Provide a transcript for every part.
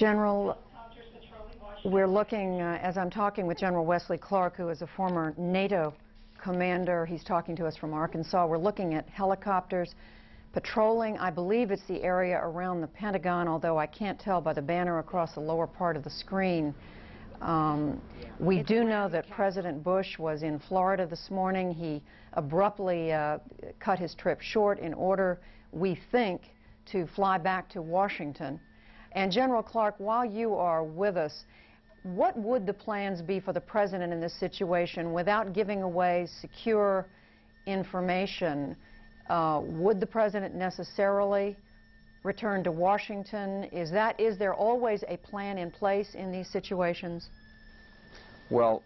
General, we're looking, as I'm talking with General Wesley Clark, who is a former NATO commander. He's talking to us from Arkansas. We're looking at helicopters patrolling, I believe it's the area around the Pentagon, although I can't tell by the banner across the lower part of the screen. We do know that President Bush was in Florida this morning. He abruptly cut his trip short in order, we think, to fly back to Washington. And General Clark, while you are with us, what would the plans be for the President in this situation without giving away secure information? Would the President necessarily return to Washington? Is there always a plan in place in these situations? Well,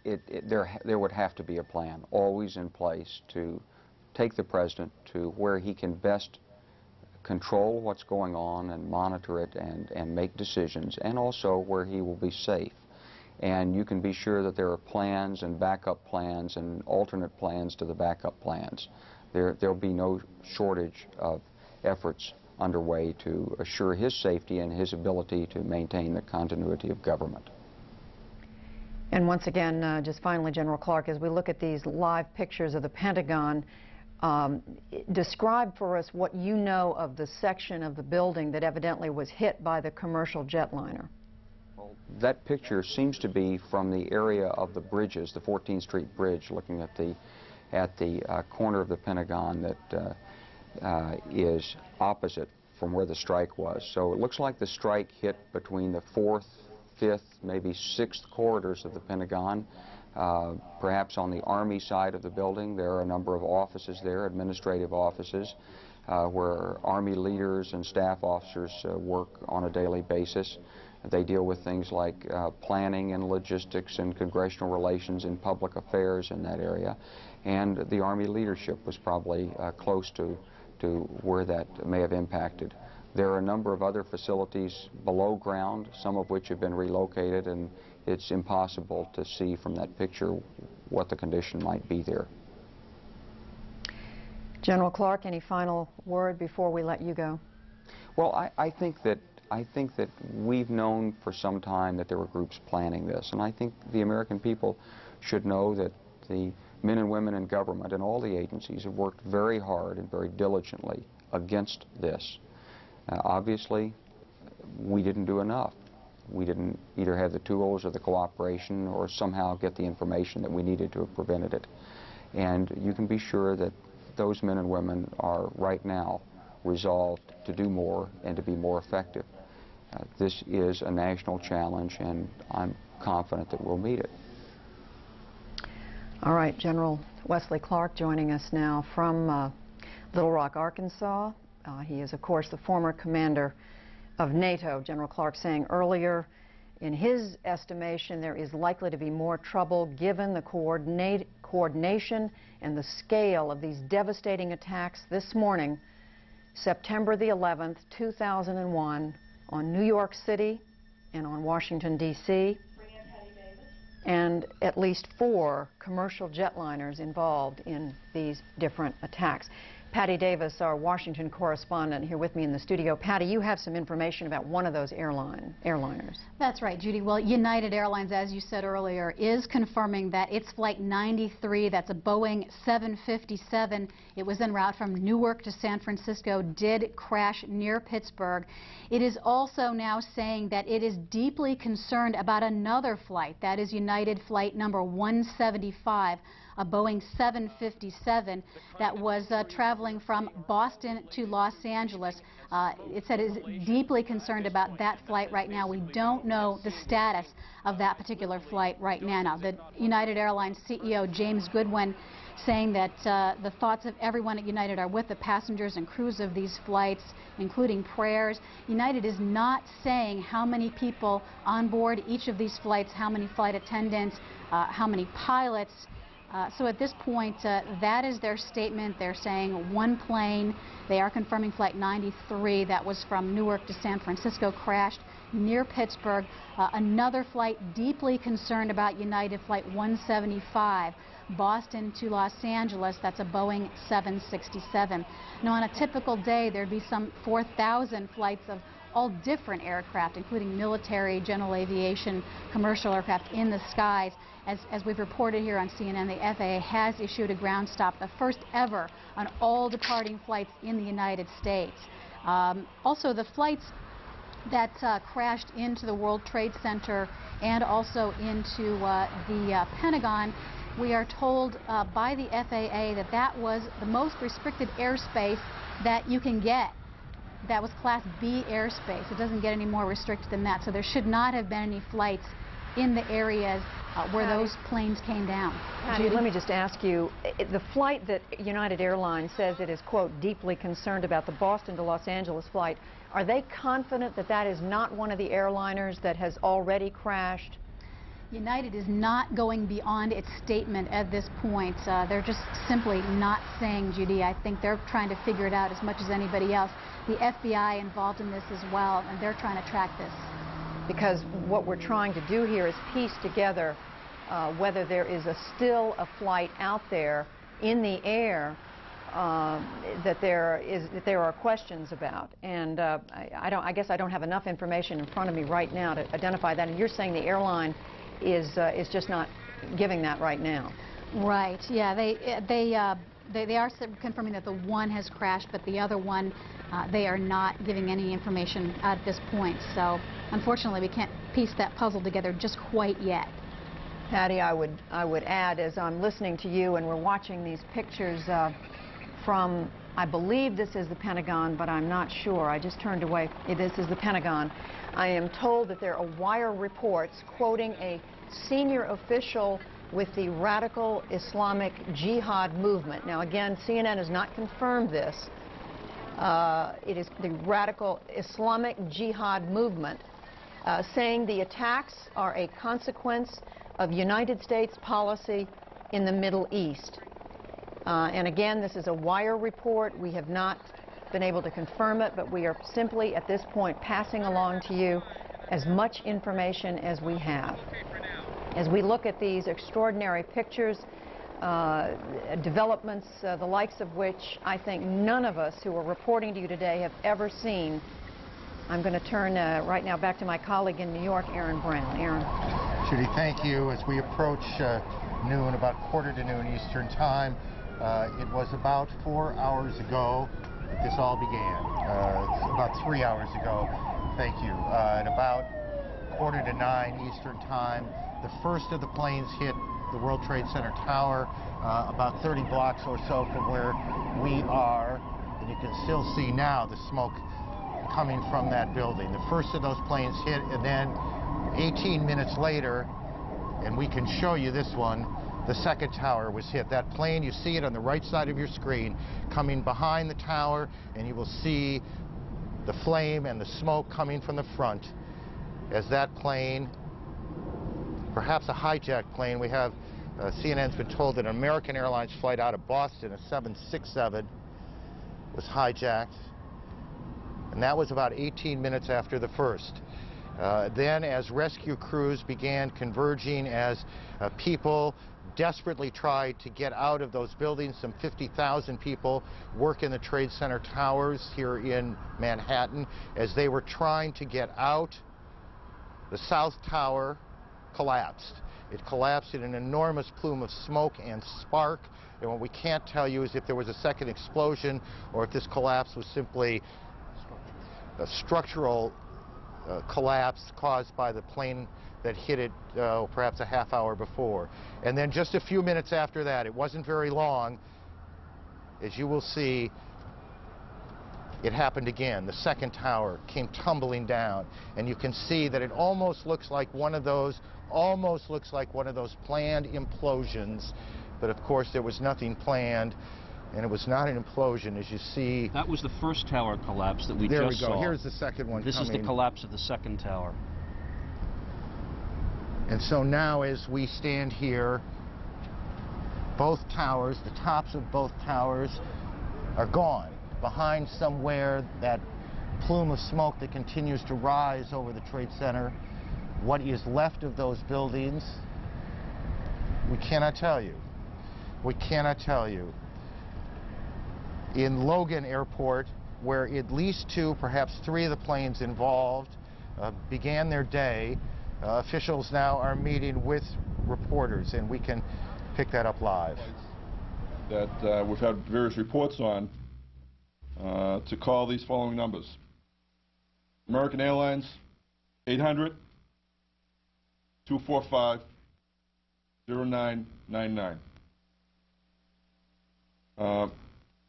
there would have to be a plan always in place to take the President to where he can best control what's going on and monitor it and make decisions, and also where he will be safe. And you can be sure that there are plans and backup plans and alternate plans to the backup plans. There'll be no shortage of efforts underway to assure his safety and his ability to maintain the continuity of government. And once again, just finally, General Clark, as we look at these live pictures of the Pentagon, describe for us what you know of the section of the building that evidently was hit by the commercial jetliner. Well, that picture seems to be from the area of the bridges, the 14th Street Bridge, looking at the corner of the Pentagon that is opposite from where the strike was. So it looks like the strike hit between the 4th, 5th, maybe 6th corridors of the Pentagon. Perhaps on the Army side of the building, there are a number of offices there, administrative offices, where Army leaders and staff officers work on a daily basis. They deal with things like planning and logistics and congressional relations and public affairs in that area. And the Army leadership was probably close to where that may have impacted. There are a number of other facilities below ground, some of which have been relocated, and it's impossible to see from that picture what the condition might be there. General Clark, any final word before we let you go? Well, I think that we've known for some time that there were groups planning this, and I think the American people should know that the men and women in government and all the agencies have worked very hard and very diligently against this. Obviously, we didn't do enough. We didn't either have the tools or the cooperation or somehow get the information that we needed to have prevented it. And you can be sure that those men and women are right now resolved to do more and to be more effective. This is a national challenge, and I'm confident that we'll meet it. All right, General Wesley Clark joining us now from Little Rock, Arkansas. He is, of course, the former commander of NATO. General Clark saying earlier, in his estimation, there is likely to be more trouble given the coordination and the scale of these devastating attacks this morning, September the 11th, 2001, on New York City and on Washington, D.C., and at least 4 commercial jetliners involved in these different attacks. Patty Davis, our Washington correspondent, here with me in the studio. Patty, you have some information about one of those airliners. That's right, Judy. Well, United Airlines, as you said earlier, is confirming that its Flight 93, that's a Boeing 757, it was en route from Newark to San Francisco, did crash near Pittsburgh. It is also now saying that it is deeply concerned about another flight, that is United Flight number 175, a Boeing 757 that was traveling from Boston to Los Angeles. It said it is deeply concerned about that flight right now. We don't know the status of that particular flight right now. The United Airlines CEO, James Goodwin, saying that the thoughts of everyone at United are with the passengers and crews of these flights, including prayers. United is not saying how many people on board each of these flights, how many flight attendants, how many pilots. So at this point, that is their statement. They're saying one plane. They are confirming Flight 93 that was from Newark to San Francisco crashed near Pittsburgh. Another flight deeply concerned about United Flight 175, Boston to Los Angeles. That's a Boeing 767. Now, on a typical day, there'd be some 4,000 flights of all different aircraft, including military, general aviation, commercial aircraft in the skies. As we've reported here on CNN, the FAA has issued a ground stop, the first ever on all departing flights in the United States. Also, the flights that crashed into the World Trade Center and also into the Pentagon, we are told by the FAA that that was the most restricted airspace that you can get. That was Class B airspace. It doesn't get any more restricted than that. So there should not have been any flights in the areas where those planes came down. Patty, let me just ask you, the flight that United Airlines says it is, quote, deeply concerned about, the Boston to Los Angeles flight, are they confident that that is not one of the airliners that has already crashed? United is not going beyond its statement at this point. They're just simply not saying, Judy. I think they're trying to figure it out as much as anybody else. The FBI involved in this as well, and they're trying to track this. Because what we're trying to do here is piece together whether there is still a flight out there in the air that there are questions about, and I guess I don't have enough information in front of me right now to identify that. And you're saying the airline is just not giving that right now. Right. Yeah. They are confirming that the one has crashed, but the other one they are not giving any information at this point. So unfortunately, we can't piece that puzzle together just quite yet. Patty, I would add, as I'm listening to you and we're watching these pictures from, I believe this is the Pentagon, but I'm not sure. I just turned away. This is the Pentagon. I am told that there are wire reports quoting a senior official with the radical Islamic Jihad movement. Now, again, CNN has not confirmed this. It is the radical Islamic Jihad movement saying the attacks are a consequence of United States policy in the Middle East. And again, this is a wire report. We have not been able to confirm it, but we are simply at this point passing along to you as much information as we have. As we look at these extraordinary pictures, developments, the likes of which I think none of us who are reporting to you today have ever seen, I'm going to turn right now back to my colleague in New York, Aaron Brown. Aaron. Judy, thank you. As we approach noon, about quarter to noon Eastern Time, it was about 4 hours ago that this all began. It's about 3 hours ago, thank you. At about quarter to 9 Eastern Time, the first of the planes hit the World Trade Center tower, about 30 blocks or so from where we are. And you can still see now the smoke coming from that building. The first of those planes hit, and then 18 minutes later, and we can show you this one, the second tower was hit. That plane, you see it on the right side of your screen, coming behind the tower, and you will see the flame and the smoke coming from the front as that plane, perhaps a hijacked plane. We have, CNN's been told that an American Airlines flight out of Boston, a 767, was hijacked. And that was about 18 minutes after the first. Then as rescue crews began converging, as people desperately tried to get out of those buildings, some 50,000 people work in the Trade Center towers here in Manhattan. As they were trying to get out, the South Tower collapsed. It collapsed in an enormous plume of smoke and spark. And what we can't tell you is if there was a second explosion or if this collapse was simply a structural collapse caused by the plane that hit it perhaps a half hour before. And then just a few minutes after that, it wasn't very long, as you will see, it happened again. The second tower came tumbling down, and you can see that it almost looks like one of those planned implosions, but of course there was nothing planned. And it was not an implosion, as you see. That was the first tower collapse that we just saw. There we go. Here's the second one coming. This is the collapse of the second tower. And so now, as we stand here, both towers, the tops of both towers are gone. Behind somewhere, that plume of smoke that continues to rise over the Trade Center. What is left of those buildings, we cannot tell you. We cannot tell you. In Logan Airport, where at least 2, perhaps 3 of the planes involved began their day. Officials now are meeting with reporters, and we can pick that up live. That we've had various reports on to call these following numbers. American Airlines, 800-245-0999.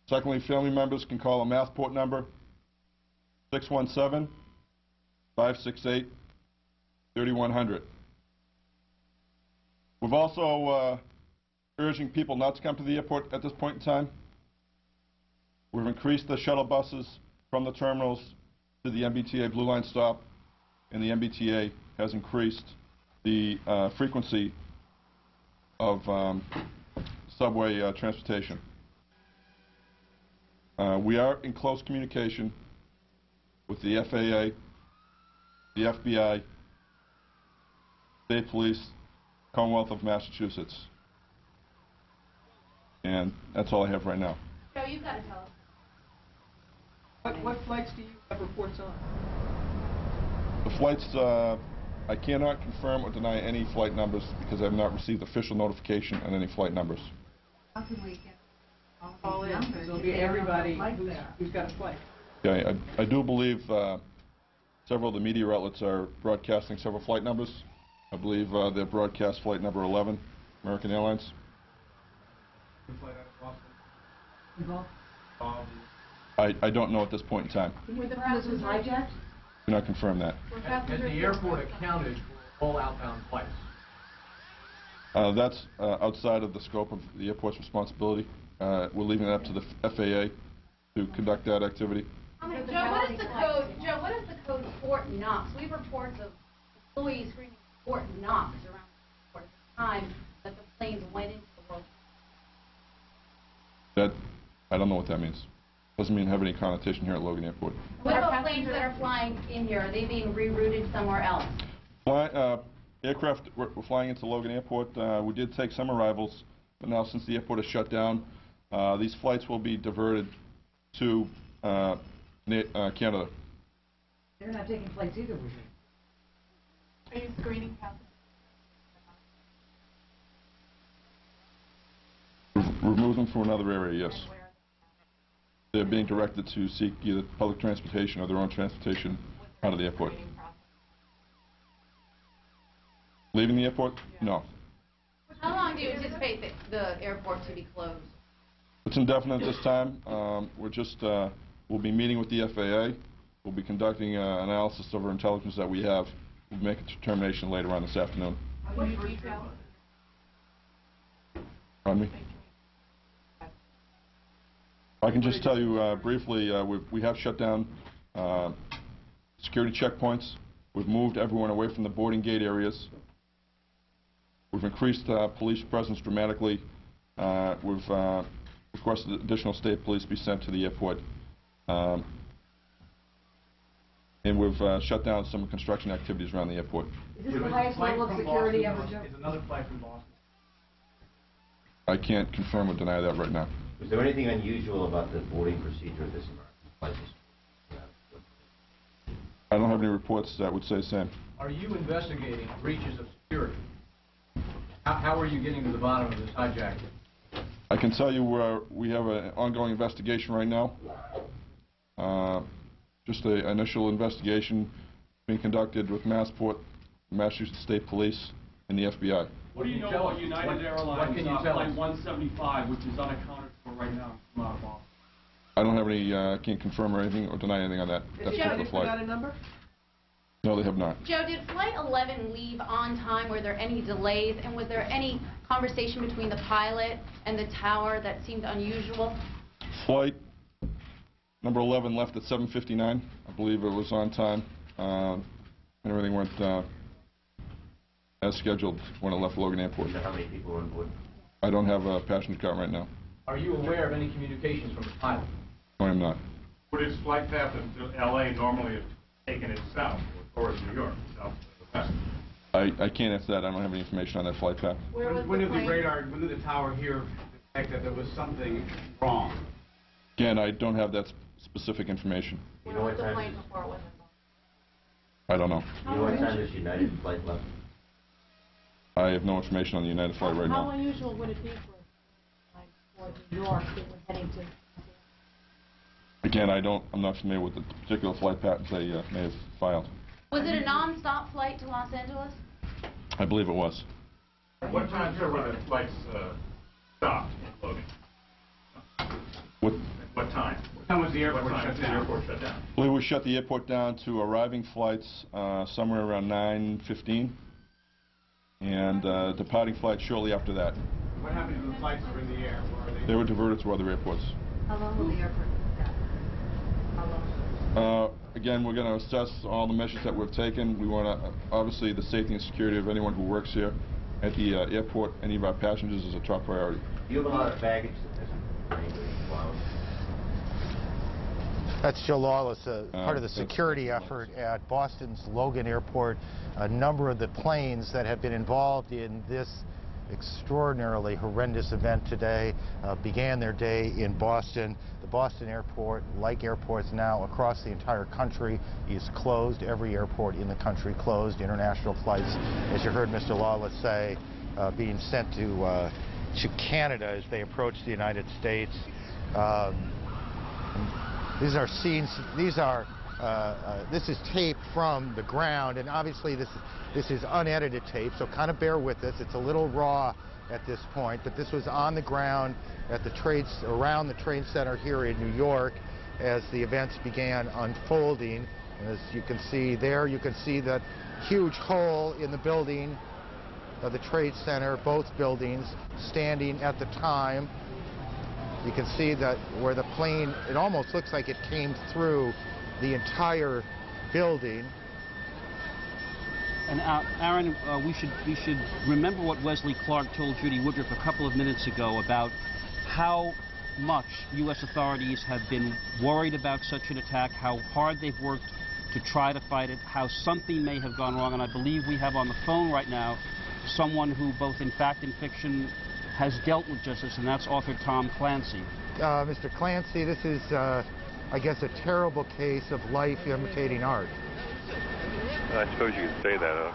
Secondly, family members can call a Massport number, 617-568-3100. We've also urging people not to come to the airport at this point in time. We've increased the shuttle buses from the terminals to the MBTA Blue Line stop, and the MBTA has increased the frequency of subway transportation. We are in close communication with the FAA, the FBI, State Police, Commonwealth of Massachusetts. And that's all I have right now. Joe, you've got to tell us. What flights do you have reports on? The flights, I cannot confirm or deny any flight numbers because I have not received official notification on any flight numbers. How can we get All in, so it'll be everybody who's got a flight. Okay, I do believe several of the media outlets are broadcasting several flight numbers. I believe they broadcast flight number 11, American Airlines. I don't know at this point in time. Were the passengers hijacked? Do not confirm that. Has the airport accounted for all outbound flights? That's outside of the scope of the airport's responsibility. We're leaving it up to the FAA to conduct that activity. Joe, what is the code? Joe, what is the code Fort Knox? We have reports of employees screaming Fort Knox around the airport at the time that the planes went into the world. That I don't know what that means. Doesn't mean have any connotation here at Logan Airport. What about planes that are flying in here? Are they being rerouted somewhere else? Aircraft were flying into Logan Airport. We did take some arrivals, but now since the airport is shut down, these flights will be diverted to Canada. They're not taking flights either, we think. Are you screening passengers? We've moved them from another area, yes. They're being directed to seek either public transportation or their own transportation out of the airport. Leaving the airport? No. How long do you anticipate the airport to be closed? It's indefinite this time. We'll be meeting with the FAA. We'll be conducting analysis of our intelligence that we have. We'll make a determination later on this afternoon. Pardon me? I can just tell you briefly, we have shut down security checkpoints. We've moved everyone away from the boarding gate areas. We've increased police presence dramatically. We've requested additional state police be sent to the airport. And we've shut down some construction activities around the airport. Is this the highest level of security ever, Joe? Is another flight from Boston? I can't confirm or deny that right now. Was there anything unusual about the boarding procedure of this flight? I don't have any reports that would say the same. Are you investigating breaches of security? How are you getting to the bottom of this hijacking? I can tell you we have an ongoing investigation right now. Just an initial investigation being conducted with Massport, Massachusetts State Police, and the FBI. What do you know about United Airlines Flight 175, which is unaccounted for right now from out of Boston? I don't have any, can't confirm or anything or deny anything on that. Has Joe got a number? No, they have not. Joe, did Flight 11 leave on time? Were there any delays? And was there any conversation between the pilot and the tower that seemed unusual? Flight number 11 left at 7:59. I believe it was on time. And everything went as scheduled when it left Logan Airport. Do you know how many people were on board? I don't have a passenger count right now. Are you aware of any communications from the pilot? No, I'm not. Would his flight path into L.A. normally have taken it south or towards New York, south to the west? I can't answer that. I don't have any information on that flight path. When did the tower here detect that there was something wrong? Again, I don't have that specific information. You know what time? I don't know. You know what time this United flight left? I have no information on the United flight right How now. unusual would it be for New York that was heading to? Again, I'm not familiar with the particular flight patterns they may have filed. Was it a non-stop flight to Los Angeles? I believe it was. At what time, sir, were the flights stopped loading? What? At what time? What time was the airport What time shut did the down? airport shut down? I believe we shut the airport down to arriving flights somewhere around 9:15, and departing flights shortly after that. What happened to the flights that were in the air? Where are They were diverted to other airports. How long will the airport be down? How long? Again, we're going to assess all the measures that we've taken. We want to, obviously, the safety and security of anyone who works here at the airport, any of our passengers, is a top priority. Do you have a lot of baggage that hasn't been flown? That's Joe Lawless, part of the security effort at Boston's Logan Airport. A number of the planes that have been involved in this extraordinarily horrendous event today began their day in Boston. The Boston airport, like airports now across the entire country, is closed. Every airport in the country closed. International flights, as you heard Mr. Lawless say, being sent to Canada as they approach the United States. These are scenes. This is tape from the ground, and obviously this is unedited tape, so kind of bear with us. It's a little raw at this point, but this was on the ground at the around the trade center here in New York as the events began unfolding. And as you can see there, you can see that huge hole in the building of the Trade Center, both buildings standing at the time. You can see that where the plane, it almost looks like it came through the entire building. And Aaron, we should remember what Wesley Clark told Judy Woodruff a couple of minutes ago about how much U.S. authorities have been worried about such an attack, how hard they've worked to try to fight it, how something may have gone wrong. And I believe we have on the phone right now someone who, both in fact and fiction, has dealt with justice, and that's author Tom Clancy. Mr. Clancy, this is, I guess, a terrible case of life imitating art. I suppose you could say that.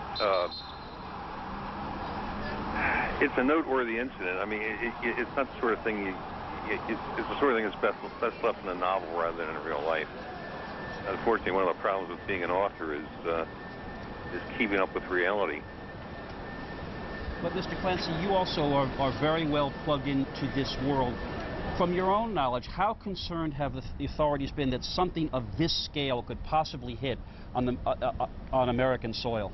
It's a noteworthy incident. I mean, it's not the sort of thing it's the sort of thing that's best left in a novel rather than in real life. Unfortunately, one of the problems with being an author is keeping up with reality. But Mr. Clancy, you also are very well plugged into this world. From your own knowledge, how concerned have the authorities been that something of this scale could possibly hit on American soil?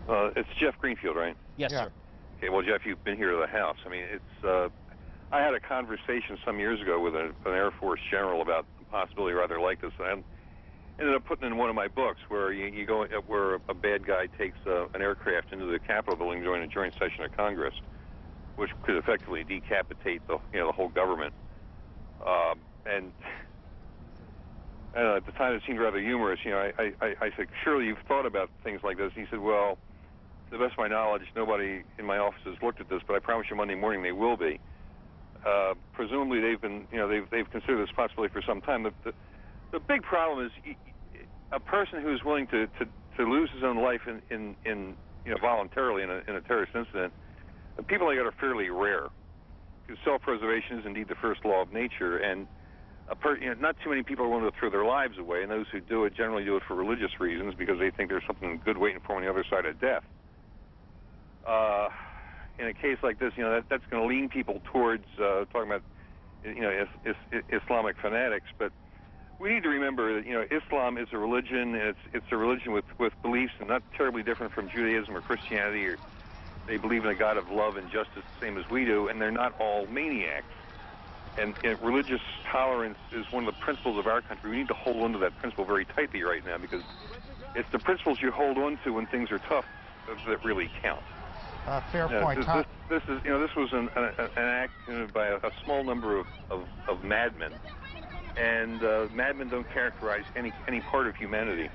It's Jeff Greenfield, right? Yes, sir. Okay, well, Jeff, you've been here to the house. I mean, it's. I had a conversation some years ago with an Air Force general about the possibility rather like this. And I ended up putting in one of my books where you go where a bad guy takes an aircraft into the Capitol building during a joint session of Congress, which could effectively decapitate the whole government. And at the time it seemed rather humorous. I said, surely you've thought about things like this. And he said, well, to the best of my knowledge, nobody in my office has looked at this, but I promise you Monday morning they will be. Presumably they've been, they've considered this possibility for some time. The big problem is a person who's willing to lose his own life in voluntarily in a terrorist incident. The people like that are fairly rare, because self-preservation is indeed the first law of nature, and not too many people are willing to throw their lives away, and those who do it generally do it for religious reasons because they think there's something good waiting for them on the other side of death. In a case like this, that's going to lean people towards talking about Islamic fanatics, but we need to remember that Islam is a religion, and it's a religion with beliefs not terribly different from Judaism or Christianity. Or they believe in a God of love and justice the same as we do, and they're not all maniacs. And religious tolerance is one of the principles of our country. We need to hold on to that principle very tightly right now, because it's the principles you hold on to when things are tough that really count. Fair point. This was an act by a small number of madmen, and madmen don't characterize any part of humanity.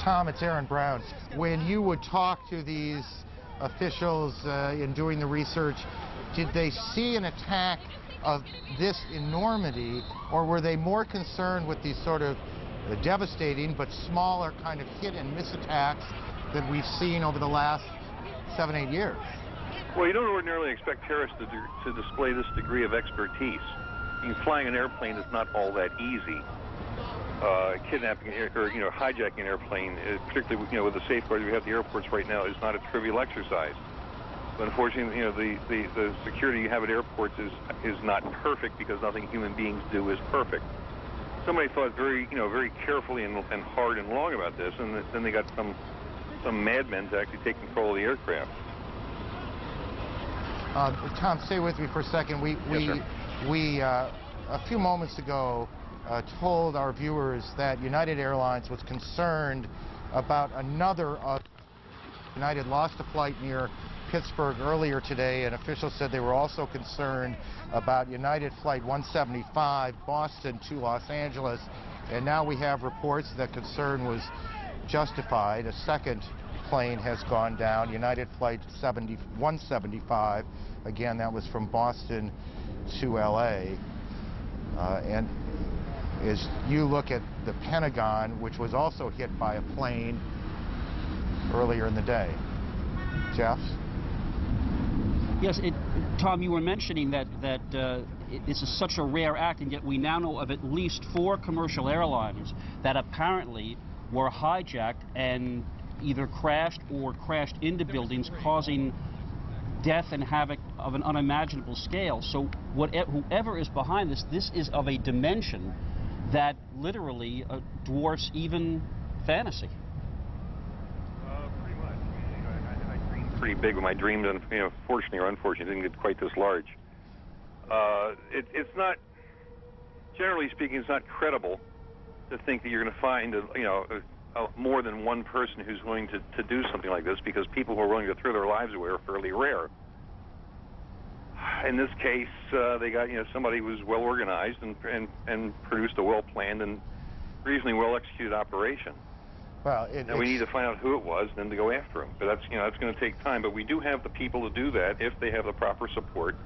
Tom, it's Aaron Brown. When you would talk to these officials in doing the research, did they see an attack of this enormity, or were they more concerned with these sort of devastating but smaller kind of hit and miss attacks that we've seen over the last 7-8 years? Well, you don't ordinarily expect terrorists to display this degree of expertise. Flying an airplane is not all that easy. Kidnapping or hijacking an airplane, particularly with the safeguards we have at the airports right now, is not a trivial exercise. But unfortunately, the security you have at airports is not perfect, because nothing human beings do is perfect. Somebody thought very carefully and hard and long about this, and then they got some madmen to actually take control of the aircraft. Tom, stay with me for a second. We a few moments ago told our viewers that United Airlines was concerned about another. United lost a flight near Pittsburgh earlier today, and officials said they were also concerned about United Flight 175, Boston to Los Angeles, and now we have reports that concern was justified. A second plane has gone down, United Flight 175. Again, that was from Boston to LA. And as you look at the Pentagon, which was also hit by a plane earlier in the day. Jeff? Yes, Tom, you were mentioning that this is such a rare act, and yet we now know of at least 4 commercial airliners that apparently were hijacked and either crashed or crashed into buildings, causing death and havoc of an unimaginable scale. So whoever is behind this is of a dimension that literally dwarfs even fantasy. Pretty much. I dreamed pretty big with my dreams, and fortunately or unfortunately, didn't get quite this large. It's not, generally speaking, it's not credible to think that you're going to find more than one person who's willing to do something like this, because people who are willing to throw their lives away are fairly rare. In this case, they got somebody who was well organized and produced a well planned and reasonably well executed operation. Well, now we need to find out who it was, and then to go after him. But that's going to take time. But we do have the people to do that if they have the proper support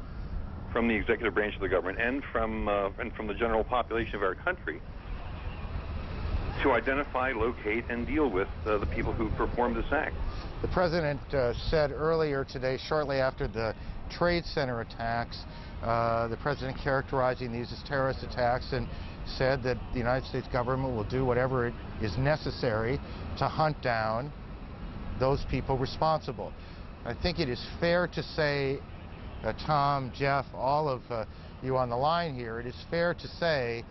from the executive branch of the government and from the general population of our country, to identify, locate, and deal with the people who performed this act. The president said earlier today, shortly after the Trade Center attacks, the president characterizing these as terrorist attacks, and said that the United States government will do whatever it is necessary to hunt down those people responsible. I think it is fair to say, Tom, Jeff, all of you on the line here, it is fair to say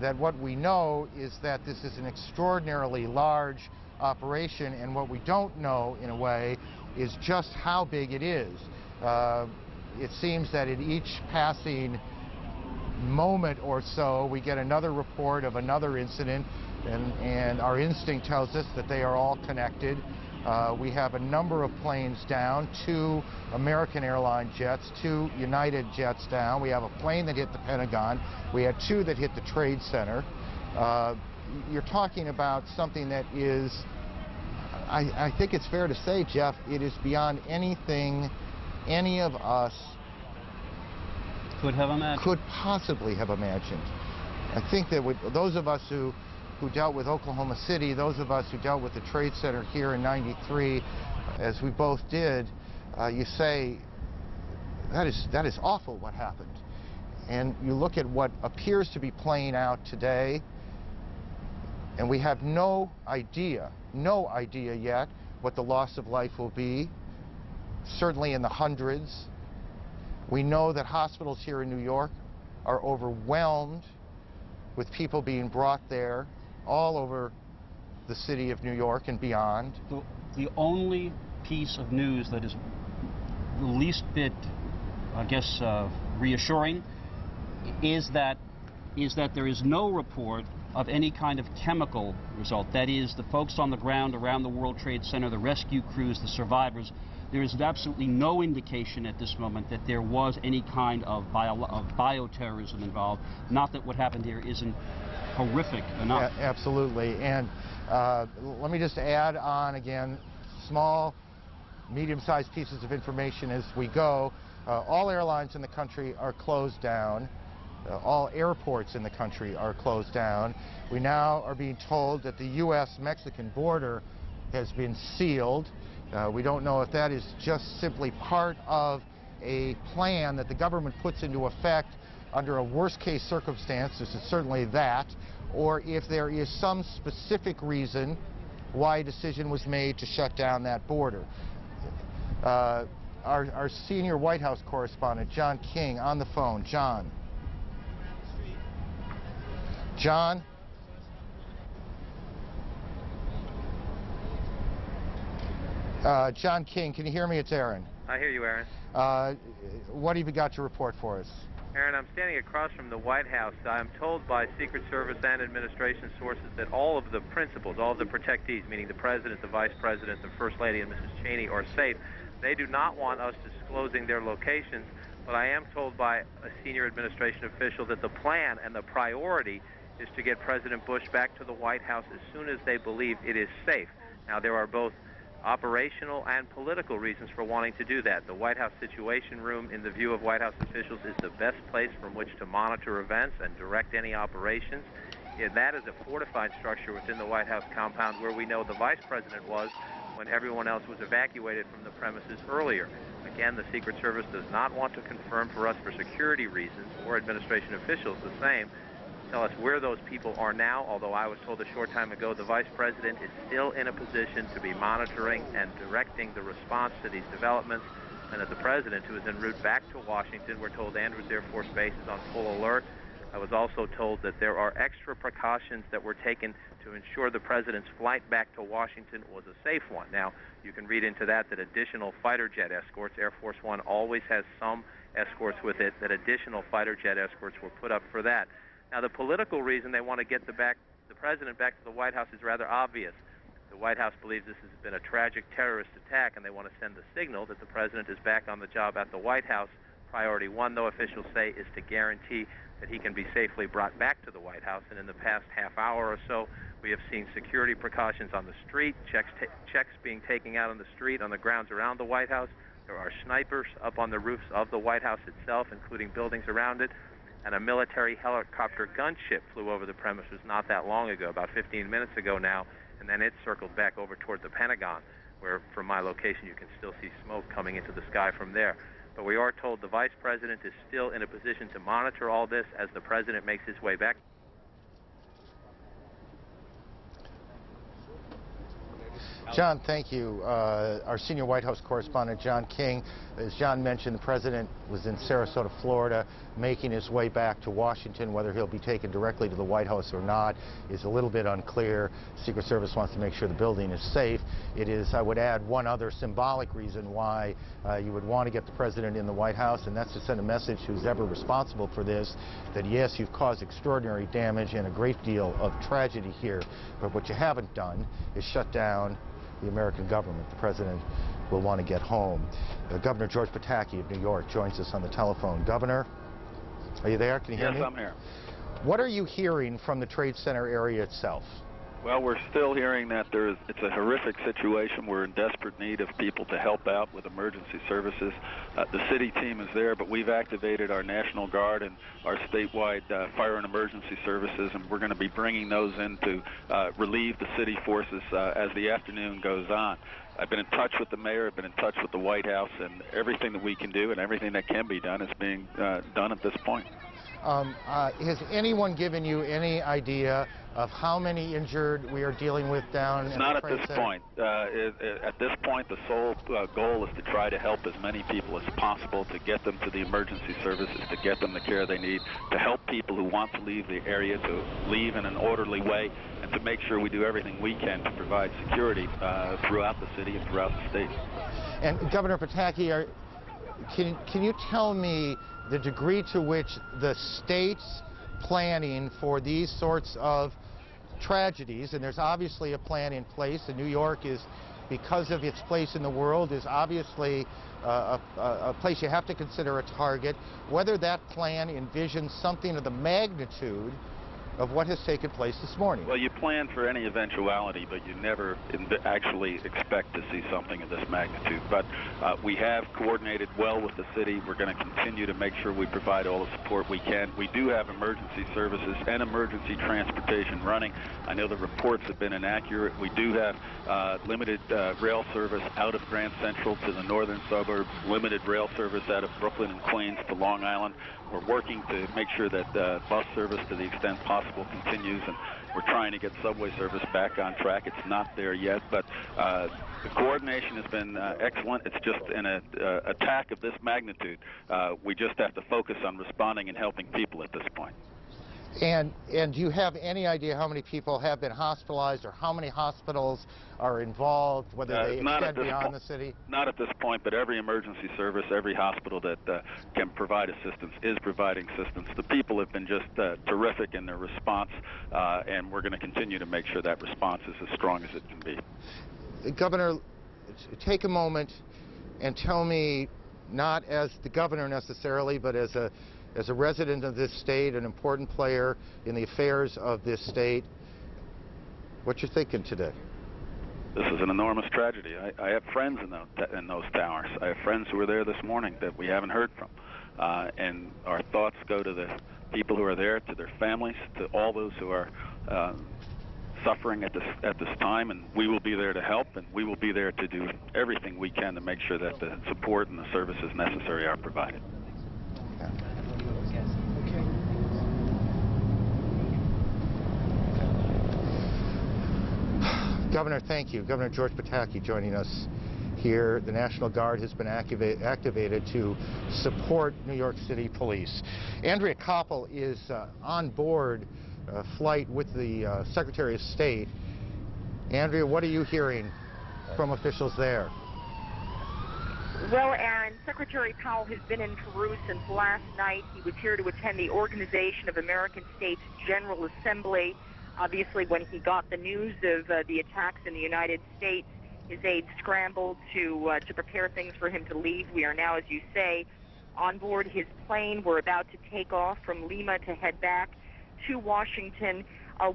that what we know is that this is an extraordinarily large operation, and what we don't know, in a way, is just how big it is. It seems that in each passing moment or so, we get another report of another incident, and our instinct tells us that they are all connected. We have a number of planes down, 2 American airline jets, 2 United jets down. We have a plane that hit the Pentagon. We had 2 that hit the Trade Center. You're talking about something that is, I think it's fair to say, Jeff, it is beyond anything any of us could possibly have imagined. I think that with those of us who dealt with Oklahoma City, those of us who dealt with the Trade Center here in '93, as we both did, you say, that is awful what happened. And you look at what appears to be playing out today, and we have no idea yet what the loss of life will be, certainly in the hundreds. We know that hospitals here in New York are overwhelmed with people being brought there all over the city of New York and beyond. The only piece of news that is the least bit, I guess, reassuring is that there is no report of any kind of chemical result. That is, the folks on the ground around the World Trade Center, the rescue crews, the survivors, there is absolutely no indication at this moment that there was any kind of bioterrorism involved. Not that what happened here isn't horrific enough. Yeah, absolutely. And let me just add on again, small, medium-sized pieces of information as we go. All airlines in the country are closed down. All airports in the country are closed down. We now are being told that the U.S.-Mexican border has been sealed. We don't know if that is just simply part of a plan that the government puts into effect under a worst-case circumstance. This is certainly that, or if there is some specific reason why a decision was made to shut down that border. Our senior White House correspondent, John King, on the phone. John. John? John King, can you hear me? It's Aaron. I hear you, Aaron. What have you got to report for us? Aaron, I'm standing across from the White House. I'm told by Secret Service and administration sources that all of the principals, all of the protectees, meaning the President, the Vice President, the First Lady, and Mrs. Cheney, are safe. They do not want us disclosing their locations, but I am told by a senior administration official that the plan and the priority is to get President Bush back to the White House as soon as they believe it is safe. Now, there are both operational and political reasons for wanting to do that. The White House Situation Room, in the view of White House officials, is the best place from which to monitor events and direct any operations. That is a fortified structure within the White House compound where we know the Vice President was when everyone else was evacuated from the premises earlier. Again, the Secret Service does not want to confirm for us for security reasons, or administration officials the same, tell us where those people are now, although I was told a short time ago the Vice President is still in a position to be monitoring and directing the response to these developments, and that the President, who is en route back to Washington, we're told Andrews Air Force Base is on full alert. I was also told that there are extra precautions that were taken to ensure the President's flight back to Washington was a safe one. Now, you can read into that additional fighter jet escorts, Air Force One always has some escorts with it, that additional fighter jet escorts were put up for that. Now, the political reason they want to get the President back to the White House is rather obvious. The White House believes this has been a tragic terrorist attack, and they want to send the signal that the President is back on the job at the White House. Priority one, though, officials say, is to guarantee that he can be safely brought back to the White House. And in the past half hour or so, we have seen security precautions on the street, checks being taken out on the street, on the grounds around the White House. There are snipers up on the roofs of the White House itself, including buildings around it. And a military helicopter gunship flew over the premises not that long ago, about 15 minutes ago now, and then it circled back over toward the Pentagon, where from my location you can still see smoke coming into the sky from there. But we are told the Vice President is still in a position to monitor all this as the President makes his way back. John, thank you. Our senior White House correspondent, John King. As John mentioned, the President was in Sarasota, Florida, making his way back to Washington. Whether he'll be taken directly to the White House or not is a little bit unclear. Secret Service wants to make sure the building is safe. It is, I would add, one other symbolic reason why you would want to get the President in the White House, and that's to send a message to who's ever responsible for this, that yes, you've caused extraordinary damage and a great deal of tragedy here, but what you haven't done is shut down the American government. The President will want to get home. Governor George Pataki of New York joins us on the telephone. Governor, are you there? Can you hear me? Yes, I'm here. What are you hearing from the Trade Center area itself? Well, we're still hearing that it's a horrific situation. We're in desperate need of people to help out with emergency services. The city team is there, but we've activated our National Guard and our statewide fire and emergency services, and we're going to be bringing those in to relieve the city forces as the afternoon goes on. I've been in touch with the mayor, I've been in touch with the White House, and everything that we can do and everything that can be done is being done at this point. Has anyone given you any idea of how many injured we are dealing with down in Not the at this point. At this point, the sole goal is to try to help as many people as possible, to get them to the emergency services, to get them the care they need, to help people who want to leave the area to leave in an orderly way, and to make sure we do everything we can to provide security throughout the city and throughout the state. And Governor Pataki, can you tell me the degree to which the state's planning for these sorts of tragedies, and there's obviously a plan in place, and New York is, because of its place in the world, is obviously a place you have to consider a target, whether that plan envisions something of the magnitude of what has taken place this morning? Well, you plan for any eventuality, but you never actually expect to see something of this magnitude. But we have coordinated well with the city. We're going to continue to make sure we provide all the support we can. We do have emergency services and emergency transportation running. I know the reports have been inaccurate. We do have limited rail service out of Grand Central to the northern suburbs, limited rail service out of Brooklyn and Queens to Long Island. We're working to make sure that bus service, to the extent possible, continues, and we're trying to get subway service back on track. It's not there yet, but the coordination has been excellent. It's just in an attack of this magnitude, we just have to focus on responding and helping people at this point. And do you have any idea how many people have been hospitalized or how many hospitals are involved, whether they extend beyond the city? Not at this point, but every emergency service, every hospital that can provide assistance is providing assistance. The people have been just terrific in their response, and we're going to continue to make sure that response is as strong as it can be. Governor, take a moment and tell me, not as the governor necessarily, but as a resident of this state, an important player in the affairs of this state, what you're thinking today. This is an enormous tragedy. I have friends in those towers. I have friends who were there this morning that we haven't heard from. And our thoughts go to the people who are there, to their families, to all those who are suffering at this time, and we will be there to help, and we will be there to do everything we can to make sure that the support and the services necessary are provided. Governor, thank you. Governor George Pataki joining us here. The National Guard has been activated to support New York City Police. Andrea Koppel is on board a flight with the Secretary of State. Andrea, what are you hearing from officials there? Well, Aaron, Secretary Powell has been in Peru since last night. He was here to attend the Organization of American States General Assembly. Obviously, when he got the news of the attacks in the United States, his aides scrambled to prepare things for him to leave. We are now, as you say, on board his plane. We're about to take off from Lima to head back to Washington.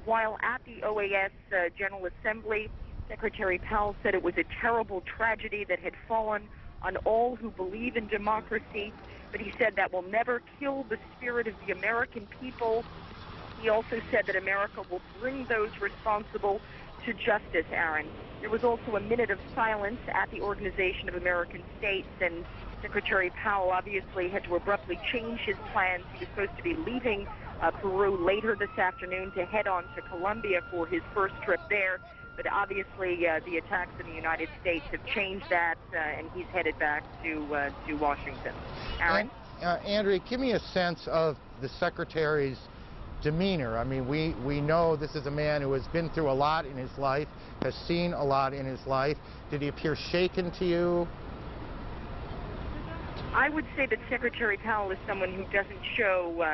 While at the OAS General Assembly, Secretary Powell said it was a terrible tragedy that had fallen on all who believe in democracy, but he said that will never kill the spirit of the American people. He also said that America will bring those responsible to justice, Aaron. There was also a minute of silence at the Organization of American States, and Secretary Powell obviously had to abruptly change his plans. He was supposed to be leaving Peru later this afternoon to head on to Colombia for his first trip there, but obviously the attacks in the United States have changed that, and he's headed back to Washington. Aaron? Andrea, give me a sense of the Secretary's demeanor. I mean, we know this is a man who has been through a lot in his life, has seen a lot in his life. Did he appear shaken to you? I would say that Secretary Powell is someone who doesn't show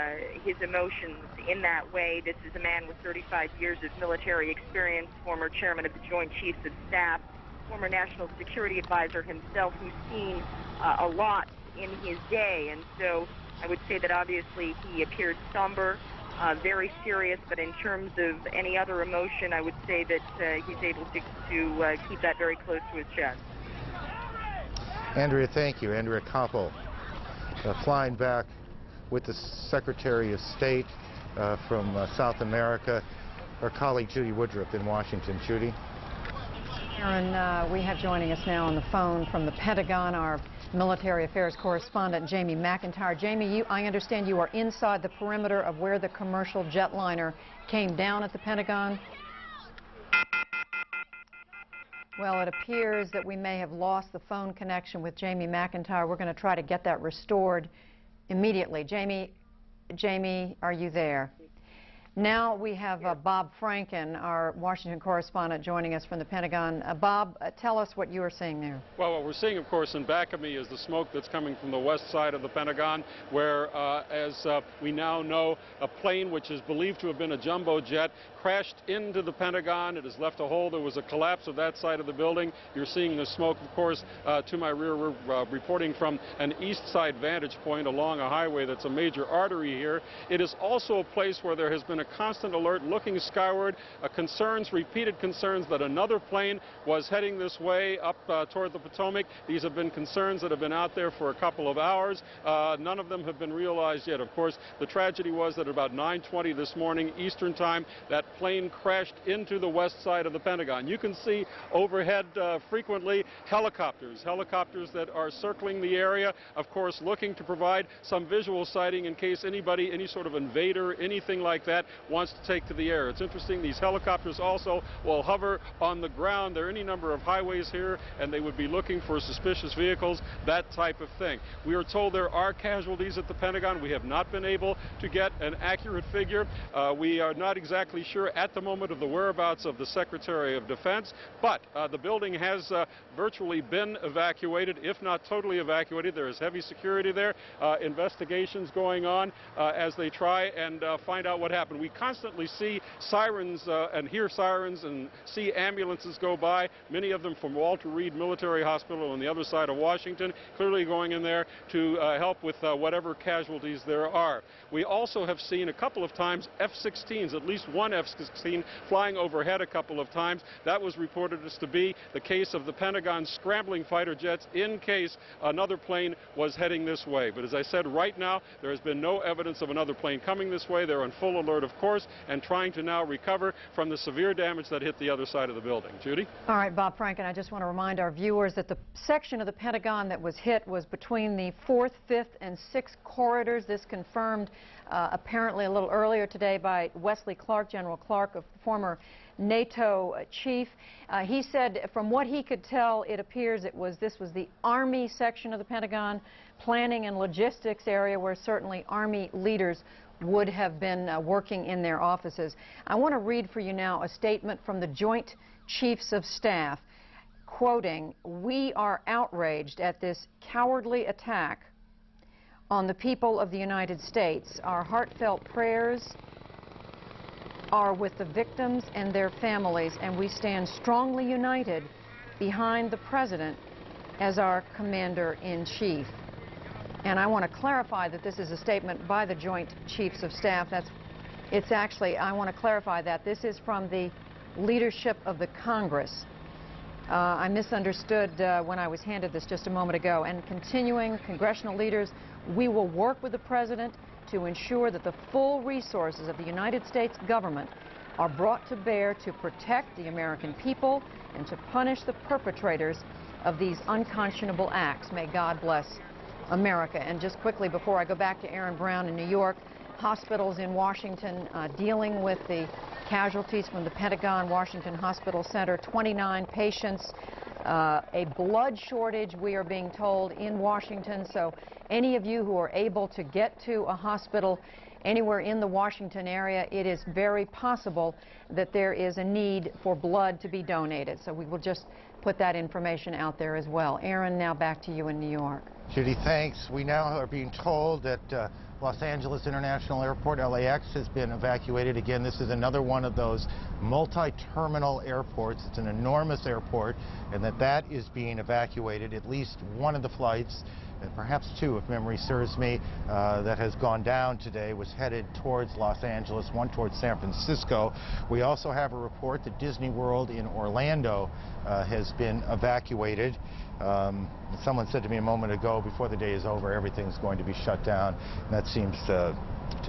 his emotions in that way. This is a man with 35 years of military experience, former chairman of the Joint Chiefs of Staff, former national security advisor himself, who's seen a lot in his day. And so I would say that obviously he appeared somber, very serious, but in terms of any other emotion, I would say that he's able to keep that very close to his chest. Andrea, thank you. Andrea Koppel, flying back with the Secretary of State from South America, our colleague Judy Woodruff in Washington. Judy? Aaron, we have joining us now on the phone from the Pentagon our military affairs correspondent Jamie McIntyre. Jamie, I understand you are inside the perimeter of where the commercial jetliner came down at the Pentagon. Well, it appears that we may have lost the phone connection with Jamie McIntyre. We're going to try to get that restored immediately. Jamie, are you there? Now we have Bob Franken, our Washington correspondent, joining us from the Pentagon. Bob, tell us what you are seeing there. Well, what we're seeing, of course, in back of me is the smoke that's coming from the west side of the Pentagon, where, as we now know, a plane which is believed to have been a jumbo jet crashed into the Pentagon. It has left a hole. There was a collapse of that side of the building. You're seeing the smoke, of course, to my rear. We're reporting from an east side vantage point along a highway that's a major artery here. It is also a place where there has been a constant alert looking skyward, repeated concerns that another plane was heading this way up toward the Potomac. These have been concerns that have been out there for a couple of hours. None of them have been realized yet. Of course, the tragedy was that about 9:20 this morning Eastern Time, that plane crashed into the west side of the Pentagon. You can see overhead frequently helicopters that are circling the area, of course, looking to provide some visual sighting in case anybody, any sort of invader, anything like that, wants to take to the air. It's interesting, these helicopters also will hover on the ground. There are any number of highways here, and they would be looking for suspicious vehicles, that type of thing. We are told there are casualties at the Pentagon. We have not been able to get an accurate figure. We are not exactly sure at the moment of the whereabouts of the Secretary of Defense, but the building has virtually been evacuated, if not totally evacuated. There is heavy security there, investigations going on as they try and find out what happened. We constantly see sirens and hear sirens and see ambulances go by, many of them from Walter Reed Military Hospital on the other side of Washington, clearly going in there to help with whatever casualties there are. We also have seen a couple of times F-16s, at least one F-16 flying overhead a couple of times. That was reported as to be the case of the Pentagon scrambling fighter jets in case another plane was heading this way. But as I said, right now there has been no evidence of another plane coming this way. They're on full alert, of course, and trying to now recover from the severe damage that hit the other side of the building. Judy? All right, Bob Franken, I just want to remind our viewers that the section of the Pentagon that was hit was between the 4th, 5th, and 6th corridors. This confirmed apparently a little earlier today by Wesley Clark, General Clark, a former NATO chief. He said from what he could tell, it appears this was the Army section of the Pentagon, planning and logistics area where certainly Army leaders would have been working in their offices. I want to read for you now a statement from the Joint Chiefs of Staff, quoting, "We are outraged at this cowardly attack on the people of the United States. Our heartfelt prayers are with the victims and their families, and we stand strongly united behind the President as our Commander-in-Chief." And I want to clarify that this is a statement by the Joint Chiefs of Staff. I want to clarify that this is from the leadership of the Congress. I misunderstood when I was handed this just a moment ago. And continuing, congressional leaders, we will work with the President to ensure that the full resources of the United States government are brought to bear to protect the American people and to punish the perpetrators of these unconscionable acts. May God bless America. And just quickly, before I go back to Aaron Brown in New York, hospitals in Washington dealing with the casualties from the Pentagon Washington Hospital Center, 29 patients, a blood shortage, we are being told, in Washington. So any of you who are able to get to a hospital anywhere in the Washington area, it is very possible that there is a need for blood to be donated. So we will just put that information out there as well. Aaron, now back to you in New York. Judy, thanks. We now are being told that Los Angeles International Airport, LAX, has been evacuated. Again, this is another one of those multi-terminal airports. It's an enormous airport, and that is being evacuated. At least one of the flights, and perhaps two if memory serves me, that has gone down today was headed towards Los Angeles, one towards San Francisco. We also have a report that Disney World in Orlando has been evacuated. Someone said to me a moment ago, before the day is over, everything's going to be shut down. And that seems to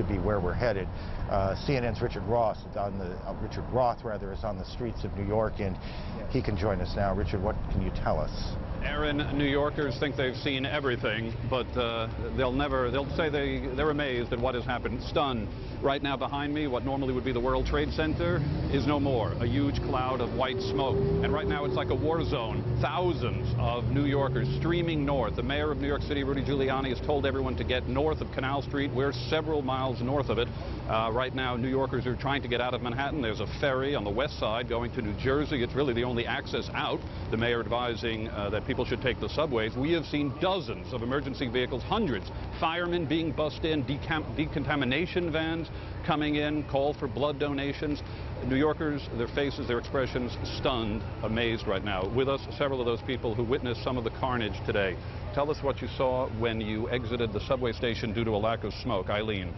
be where we're headed. CNN's Richard Roth is on the streets of New York, and he can join us now. Richard, what can you tell us? Aaron, New Yorkers think they've seen everything, but they'll say they're amazed at what has happened, stunned. Right now behind me, what normally would be the World Trade Center is no more, a huge cloud of white smoke. And right now it's like a war zone. Thousands of New Yorkers streaming north. The mayor of New York City, Rudy Giuliani, has told everyone to get north of Canal Street. We're several miles north of it. Right now, New Yorkers are trying to get out of Manhattan. There's a ferry on the west side going to New Jersey. It's really the only access out. The mayor advising that people should take the subways. We have seen dozens of emergency vehicles, hundreds, firemen being bussed in, decontamination vans coming in, call for blood donations. New Yorkers, their faces, their expressions, stunned, amazed right now. With us, several of those people who witnessed some of the carnage today. Tell us what you saw when you exited the subway station due to a lack of smoke. Eileen.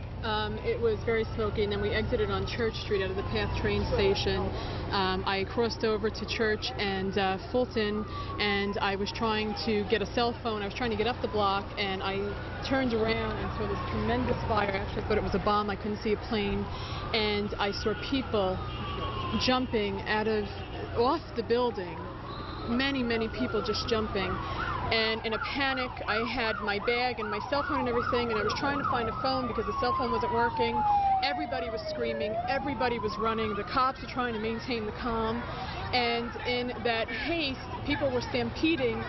It was very smoky, and then we exited on Church Street out of the PATH train station. I crossed over to Church and Fulton, and I was trying to get a cell phone. I was trying to get up the block, and I turned around and saw this tremendous fire. Actually, I thought it was a bomb. I couldn't see a plane, and I saw people jumping off the building. Many people just jumping. And in a panic, I had my bag and my cell phone and everything, and I was trying to find a phone because the cell phone wasn't working. Everybody was screaming, everybody was running, the cops were trying to maintain the calm, and in that haste, people were stampeding.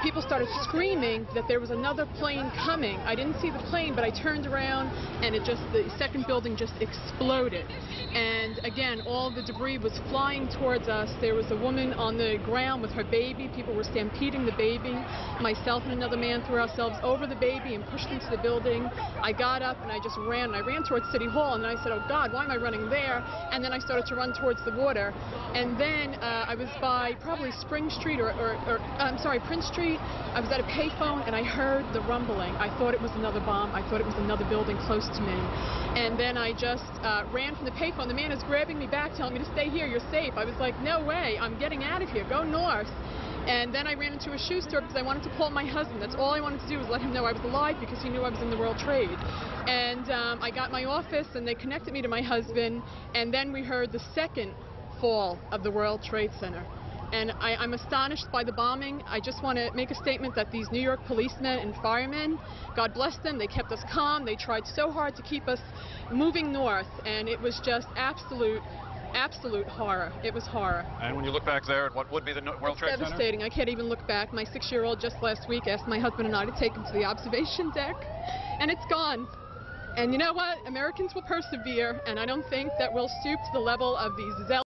People started screaming that there was another plane coming. I didn't see the plane, but I turned around, and the second building just exploded. And again, all the debris was flying towards us. There was a woman on the ground with her baby. People were stampeding the baby. Myself and another man threw ourselves over the baby and pushed into the building. I got up and I just ran. And I ran towards City Hall, and then I said, oh God, why am I running there? And then I started to run towards the water. And then I was by probably Spring Street Prince Street. I was at a payphone and I heard the rumbling. I thought it was another bomb. I thought it was another building close to me. And then I just ran from the payphone. The man is grabbing me back, telling me to stay here, you're safe. I was like, no way, I'm getting out of here, go north. And then I ran into a shoe store because I wanted to call my husband. That's all I wanted to do, was let him know I was alive, because he knew I was in the World Trade. And I got my office and they connected me to my husband, and then we heard the second fall of the World Trade Center. And I'm astonished by the bombing. I just want to make a statement that these New York policemen and firemen, God bless them, they kept us calm. They tried so hard to keep us moving north, and it was just absolute horror. It was horror. And when you look back there at what would be the World Trade Center? It's devastating. I can't even look back. My 6-year-old just last week asked my husband and I to take him to the observation deck, and it's gone. And you know what? Americans will persevere, and I don't think that we'll stoop to the level of these zealots.